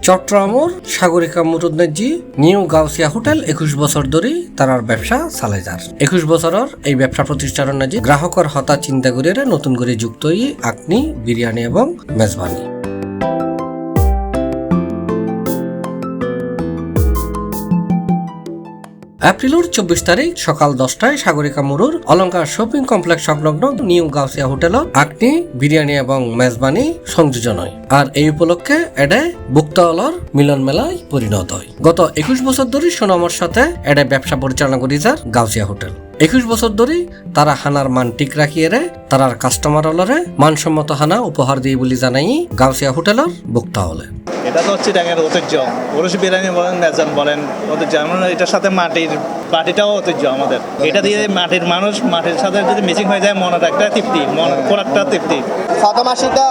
চট্টগ্রামের Sagarika মুরুদনেজি new Gausia hotel 21 বছর ধরে তার ব্যবসা চালাই যার 21 বছরের এই ব্যবসা প্রতিষ্ঠানের নাজি গ্রাহকের হতা চিন্তা করে নতুন করে যুক্ত হই আকনি বিরিয়ানি এবং মেজবানি। এপ্রিলের 24 তারিখ সকাল 10টায় সাগরিকা মুরুর অলঙ্কার শপিং কমপ্লেক্স সংলগ্ন নিউ গাউসিয়া হোটেলত আকনি বিরিয়ানি এবং মেজবানি সংযোজন হয়। আর এই উপলক্ষে এডে ভোক্তাওয়ালার মিলন মেলায় পরিণত হয়। গত 21 বছর ধরে সুনামের সাথে এডে ব্যবসা পরিচালনা করি যার গাউসিয়া হোটেল। 21 বছর ধরে তারা হানার মান ঠিক রাখিয়ে তারার কাস্টমার হলরে মানসম্মত হানা উপহার দিয়ে বলে জানাই গাউসিয়া হোটেলের ভোক্তা হলে। এটা তো হচ্ছে ট্যাঙের ঐতিহ্য, পুরুষ বিরিয়ানি বলেন, মেজান বলেন, ঐতিহ্য। এটার সাথে মাটিটাও ঐতিহ্য আমাদের। এটা দিয়ে মাটির মানুষ, মাটির সাথে যদি মিসিং হয়ে যায় মনের একটা তৃপ্তি, খোরাকটা তৃপ্তি। প্রথম আসি তো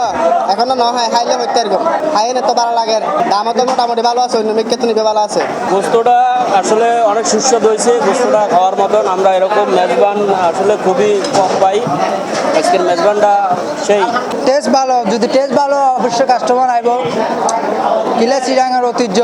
এখনো ন হয় হাইলে হইতে এরকম হাইলে তো ভালো লাগে, দামও তো মোটামুটি ভালো আছে, অন্য মিকে তো ভালো আছে। গোস্তটা আসলে অনেক সুস্বাদু হয়েছে, গোস্তটা খাওয়ার মতন। আমরা এরকম মেজবান আসলে খুবই কম পাই, আজকের মেজবানটা সেই টেস্ট ভালো। যদি টেস্ট ভালো অবশ্যই কাস্টমার আইব। কিলা চিরাঙের ঐতিহ্য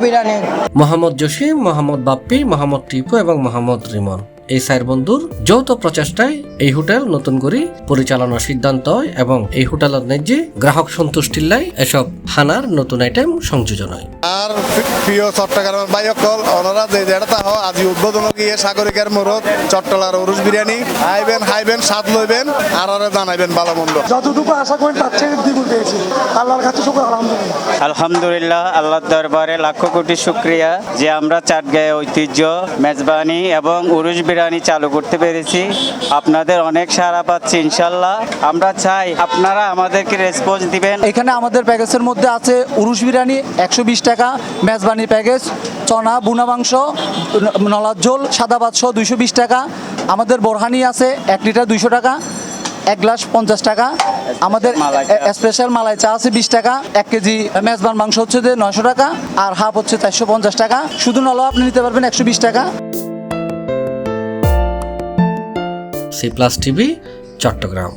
বিরিয়ানি। মোহাম্মদ জসিম, মোহাম্মদ বাপ্পি, মোহাম্মদ টিপু এবং মোহাম্মদ রিমন এই চার বন্ধুর যৌথ প্রচেষ্টায় এই হোটেল নতুন করে পরিচালনার সিদ্ধান্ত হয় এবং এই হোটেলের ন্যায্যে গ্রাহক সন্তুষ্টির লাই এসব হানার নতুন আইটেম সংযোজন হয়। আর প্রিয় চট্টগ্রামের বাইকল ওনারা যে যেটা আজি উদ্বোধন গিয়ে সাগরিকার মোড়ত চট্টলার উরুস বিরিয়ানি হাইবেন স্বাদ লইবেন আর জানাইবেন ভালো মন্দ। যতটুকু আশা করেন তার চেয়ে দ্বিগুণ পেয়েছি। আল্লাহর কাছে শুকর আলহামদুলিল্লাহ। আলহামদুলিল্লাহ, আল্লাহর দরবারে লাখো কোটি শুকরিয়া যে আমরা চাটগাঁয়ে ঐতিহ্য মেজবানি এবং উরুস বিরিয়ানি চালু করতে পেরেছি। আপনাদের অনেক সাড়া পাচ্ছি ইনশাল্লাহ। আমরা চাই আপনারা আমাদেরকে রেসপন্স দিবেন। এখানে আমাদের প্যাকেজের মধ্যে আছে উরুস বিরিয়ানি 120 টাকা, মেজবানি প্যাকেজ, চনা, বুনা মাংস, নলার ঝোল, সাদা ভাত সহ 220 টাকা। আমাদের বোরহানি আছে 1 লিটার 200 টাকা, 1 গ্লাস 50 টাকা। আমাদের স্পেশাল মালাই চা আছে 20 টাকা। 1 কেজি মেজবান মাংস হচ্ছে 900 টাকা আর হাফ হচ্ছে 450 টাকা। শুধু নলা আপনি নিতে পারবেন 120 টাকা। C+ TV Chittagong.